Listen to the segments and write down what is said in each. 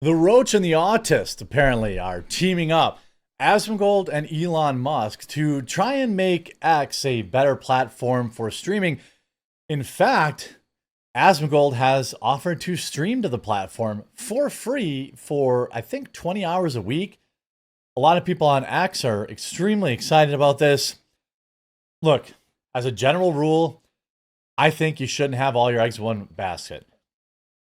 The Roach and the Autist apparently are teaming up, Asmongold and Elon Musk, to try and make X a better platform for streaming. In fact, Asmongold has offered to stream to the platform for free for, I think, 20 hours a week. A lot of people on X are extremely excited about this. Look, as a general rule, I think you shouldn't have all your eggs in one basket.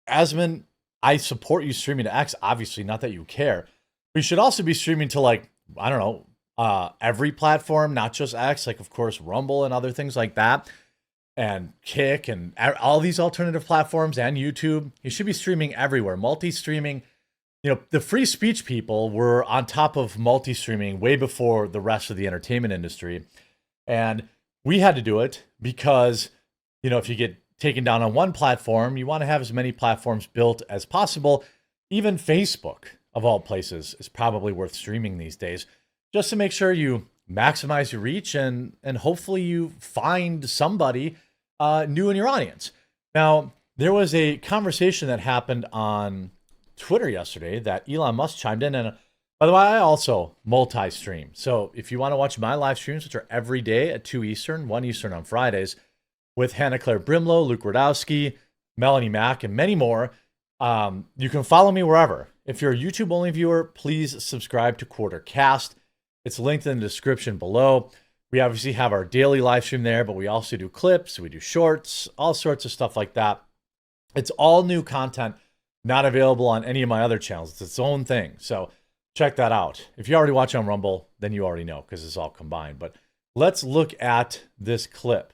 Asmon, I support you streaming to X, obviously, not that you care. We should also be streaming to, like, I don't know, every platform, not just X, like, of course, Rumble and other things like that, and Kick and all these alternative platforms and YouTube. You should be streaming everywhere, multi-streaming. You know, the free speech people were on top of multi-streaming way before the rest of the entertainment industry. And we had to do it because, you know, if you get taken down on one platform, you want to have as many platforms built as possible. Even Facebook, of all places, is probably worth streaming these days, just to make sure you maximize your reach and hopefully you find somebody new in your audience. Now, there was a conversation that happened on Twitter yesterday that Elon Musk chimed in. And by the way, I also multi-stream. So if you want to watch my live streams, which are every day at 2 Eastern, 1 Eastern on Fridays, with Hannah Claire Brimlow, Luke Radowski, Melanie Mack, and many more, you can follow me wherever. If you're a YouTube-only viewer, please subscribe to Quartercast. It's linked in the description below. We obviously have our daily live stream there, but we also do clips, we do shorts, all sorts of stuff like that. It's all new content, not available on any of my other channels. It's its own thing. So check that out. If you already watch on Rumble, then you already know because it's all combined. But let's look at this clip.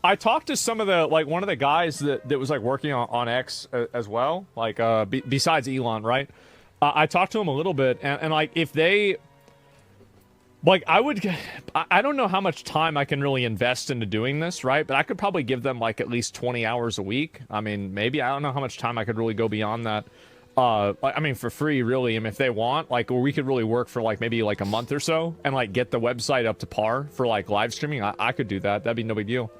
I talked to some of the, like, one of the guys that was like working on X as well, like besides Elon, right? I talked to him a little bit, and like, if they, like, I don't know how much time I can really invest into doing this, right? But I could probably give them like at least 20 hours a week. I mean, maybe, I don't know how much time I could really go beyond that. I mean, for free, really. I mean, if they want, like, or we could really work for like maybe like a month or so and like get the website up to par for like live streaming. I could do that. That'd be no big deal.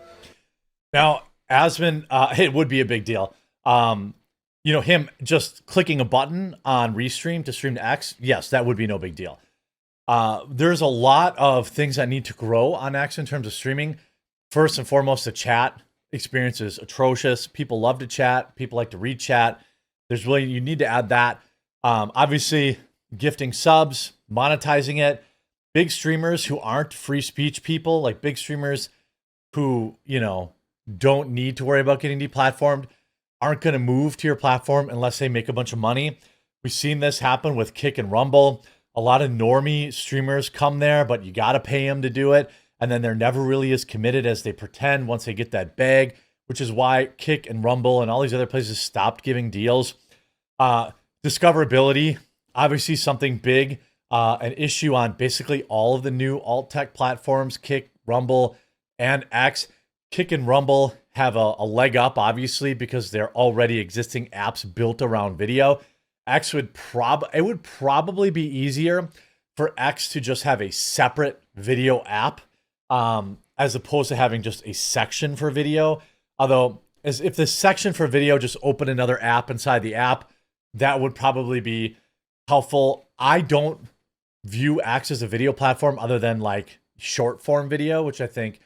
Now, Asmon, it would be a big deal. You know, him just clicking a button on Restream to stream to X, yes, that would be no big deal. There's a lot of things that need to grow on X in terms of streaming. First and foremost, the chat experience is atrocious. People love to chat. People like to read chat. You need to add that. Obviously, gifting subs, monetizing it. Big streamers who aren't free speech people, like big streamers who, you know, don't need to worry about getting deplatformed, aren't going to move to your platform unless they make a bunch of money. We've seen this happen with Kick and Rumble. A lot of normie streamers come there, but you got to pay them to do it. And then they're never really as committed as they pretend once they get that bag, which is why Kick and Rumble and all these other places stopped giving deals. Discoverability, obviously something big, an issue on basically all of the new alt tech platforms, Kick, Rumble, and X. Kick and Rumble have a leg up, obviously, because they're already existing apps built around video. X would probably be easier for X to just have a separate video app, as opposed to having just a section for video. Although, as if the section for video just open another app inside the app, that would probably be helpful. I don't view X as a video platform other than like short form video, which I think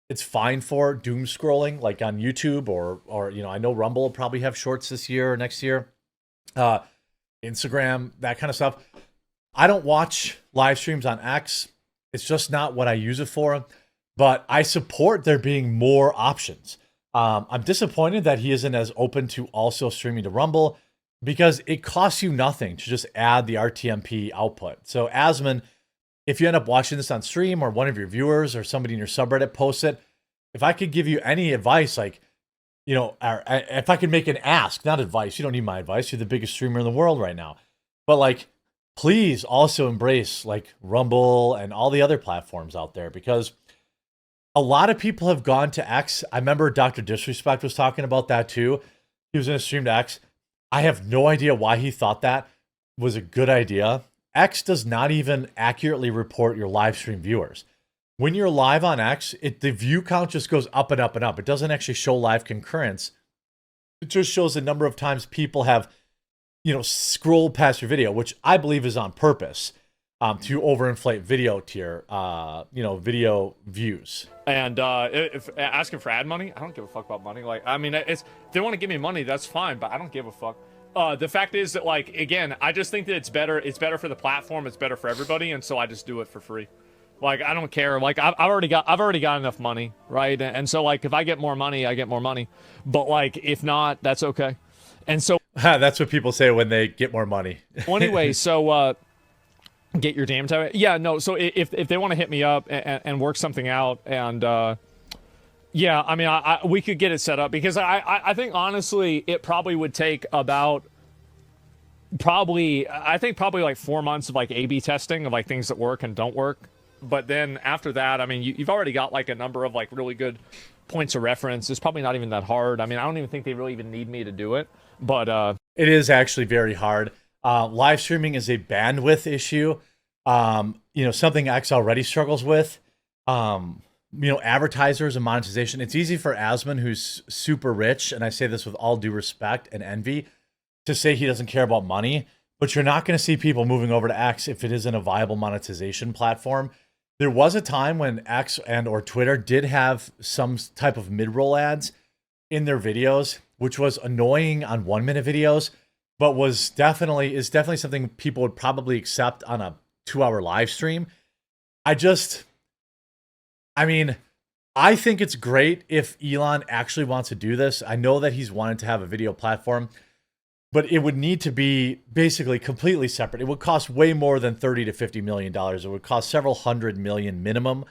it's fine for doom scrolling, like on YouTube or you know, I know Rumble will probably have shorts this year or next year. Instagram, that kind of stuff. I don't watch live streams on X. It's just not what I use it for. But I support there being more options. I'm disappointed that he isn't as open to also streaming to Rumble because it costs you nothing to just add the RTMP output. So Asmon, if you end up watching this on stream or one of your viewers or somebody in your subreddit posts it, if I could give you any advice, like, you know, if I could make an ask, not advice, you don't need my advice. You're the biggest streamer in the world right now. But like, please also embrace like Rumble and all the other platforms out there because a lot of people have gone to X. I remember Dr. Disrespect was talking about that too. He was in a stream to X. I have no idea why he thought that was a good idea. X does not even accurately report your live stream viewers. When you're live on X, the view count just goes up and up and up. It doesn't actually show live concurrence. It just shows the number of times people have scroll past your video, which I believe is on purpose, to overinflate video tier, video views. And if asking for ad money, I don't give a fuck about money. Like, I mean, if they want to give me money, that's fine, but I don't give a fuck. The fact is that, like, again, I just think that it's better. It's better for the platform. It's better for everybody, and so I just do it for free. Like, I don't care. Like, I've already got enough money, right? And so, like, if I get more money, I get more money. But like, if not, that's okay. And so that's what people say when they get more money. Well, anyway, so get your damn time. Yeah, no. So if they want to hit me up and work something out, and yeah, I mean, we could get it set up, because I think honestly it probably would take about probably like 4 months of like A/B testing of like things that work and don't work. But then after that, I mean, you've already got like a number of like really good points of reference. It's probably not even that hard. I mean, I don't even think they really even need me to do it. But it is actually very hard. Live streaming is a bandwidth issue. Something X already struggles with. Advertisers and monetization. It's easy for Asmon, who's super rich, and I say this with all due respect and envy, to say he doesn't care about money. But you're not going to see people moving over to X if it isn't a viable monetization platform. There was a time when X and or Twitter did have some type of mid-roll ads in their videos, which was annoying on 1-minute videos, but is definitely something people would probably accept on a 2-hour live stream. I think it's great if Elon actually wants to do this. I know that he's wanted to have a video platform, but it would need to be basically completely separate. It would cost way more than $30 to $50 million. It would cost several $100 million minimum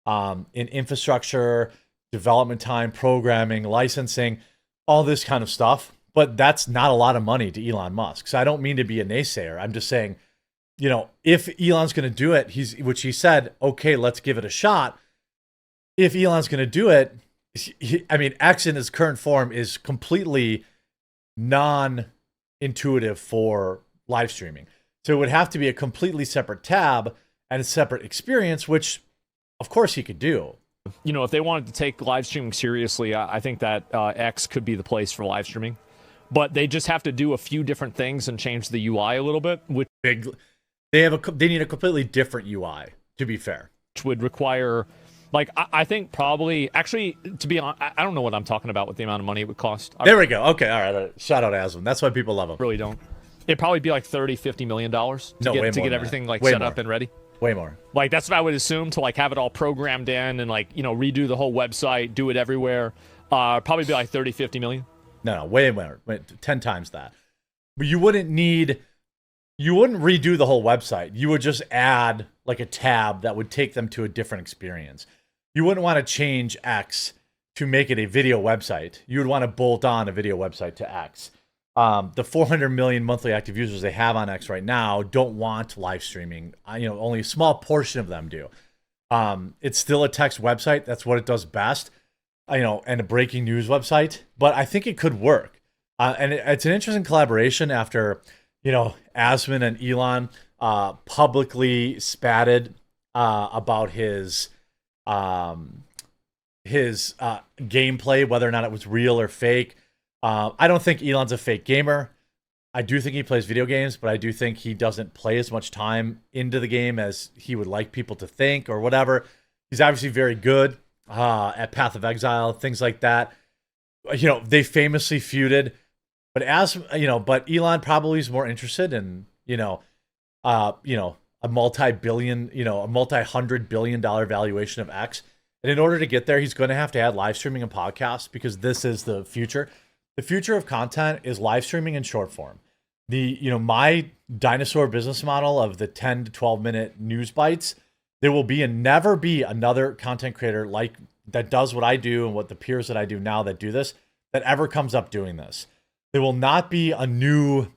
in infrastructure, development time, programming, licensing, all this kind of stuff. But that's not a lot of money to Elon Musk. So I don't mean to be a naysayer. I'm just saying, if Elon's going to do it, which he said, okay, let's give it a shot. If Elon's going to do it, X in its current form is completely non-intuitive for live streaming. So it would have to be a completely separate tab and a separate experience, which of course he could do. If they wanted to take live streaming seriously, I think that X could be the place for live streaming. But they just have to do a few different things and change the UI a little bit, which they need a completely different UI, to be fair. Which would require, like, I think probably, actually, to be honest, I don't know what I'm talking about with the amount of money it would cost. There we go. Okay, all right. Shout out Asmon. That's why people love him. Really don't. It'd probably be like $30-50 million to get everything like set up and ready. Way more. Like, that's what I would assume, to like have it all programmed in and like, redo the whole website, do it everywhere. Probably be like 30-50 million. No, way more. 10 times that. But you wouldn't redo the whole website. You would just add like a tab that would take them to a different experience. You wouldn't want to change X to make it a video website. You would want to bolt on a video website to X. The 400 million monthly active users they have on X right now don't want live streaming. Only a small portion of them do. It's still a text website. That's what it does best. And a breaking news website. But I think it could work. And it's an interesting collaboration after, Asmon and Elon publicly spatted about his gameplay, whether or not it was real or fake. I don't think Elon's a fake gamer. I do think he plays video games, but I do think he doesn't play as much time into the game as he would like people to think or whatever. He's obviously very good at Path of Exile, things like that. They famously feuded, but but Elon probably is more interested in, a multi-hundred billion dollar valuation of X. And in order to get there, he's going to have to add live streaming and podcasts, because this is the future. The future of content is live streaming in short form. My dinosaur business model of the 10 to 12 minute news bites, there will never be another content creator like that does what I do and what the peers that I do now that do this, that ever comes up doing this. There will not be a new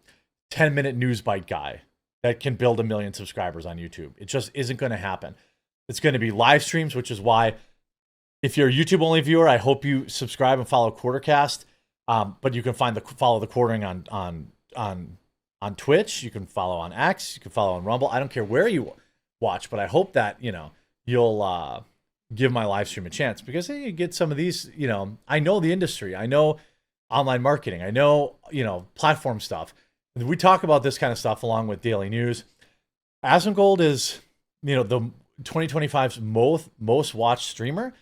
10-minute news bite guy that can build 1 million subscribers on YouTube. It just isn't going to happen. It's going to be live streams, which is why if you're a YouTube only viewer, I hope you subscribe and follow Quartercast. But you can follow the quartering on Twitch. You can follow on X. You can follow on Rumble. I don't care where you watch, but I hope that you'll give my live stream a chance, because hey, you get some of these. I know the industry. I know online marketing. I know platform stuff. we talk about this kind of stuff along with daily news. Asmongold is, the 2025's most watched streamer.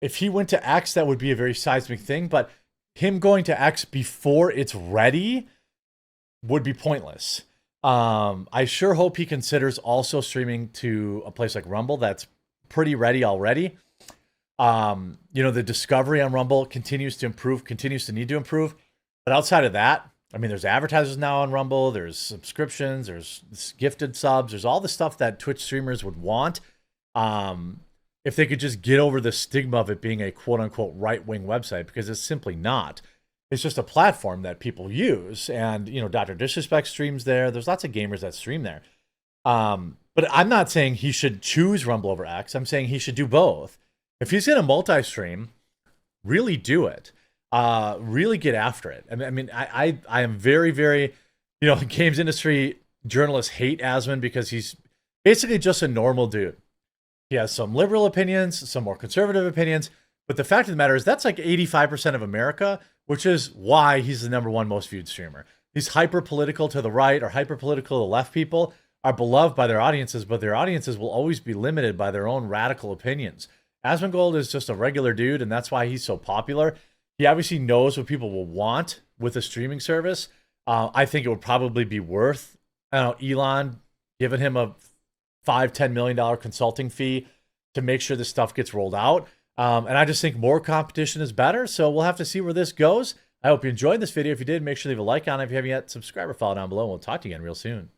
If he went to X, that would be a very seismic thing, but him going to X before it's ready would be pointless. I sure hope he considers also streaming to a place like Rumble that's pretty ready already. The discovery on Rumble continues to improve, continues to need to improve. But outside of that, I mean, there's advertisers now on Rumble, there's subscriptions, there's gifted subs, there's all the stuff that Twitch streamers would want. If they could just get over the stigma of it being a quote unquote right-wing website, because it's simply not. It's just a platform that people use. And, Dr. Disrespect streams there. There's lots of gamers that stream there. But I'm not saying he should choose Rumble over X. I'm saying he should do both. If he's going to multi-stream, really do it. Really get after it. I mean, I am very, very, games industry journalists hate Asmon because he's basically just a normal dude. He has some liberal opinions, some more conservative opinions. But the fact of the matter is that's like 85% of America, which is why he's the #1 most viewed streamer. These hyper-political to the right or hyper-political to the left people are beloved by their audiences, but their audiences will always be limited by their own radical opinions. Asmongold is just a regular dude, and that's why he's so popular. He obviously knows what people will want with a streaming service. I think it would probably be worth, Elon giving him a $5-10 million consulting fee to make sure this stuff gets rolled out. And I just think more competition is better. So we'll have to see where this goes. I hope you enjoyed this video. If you did, make sure to leave a like on it. If you haven't yet, subscribe or follow down below. And we'll talk to you again real soon.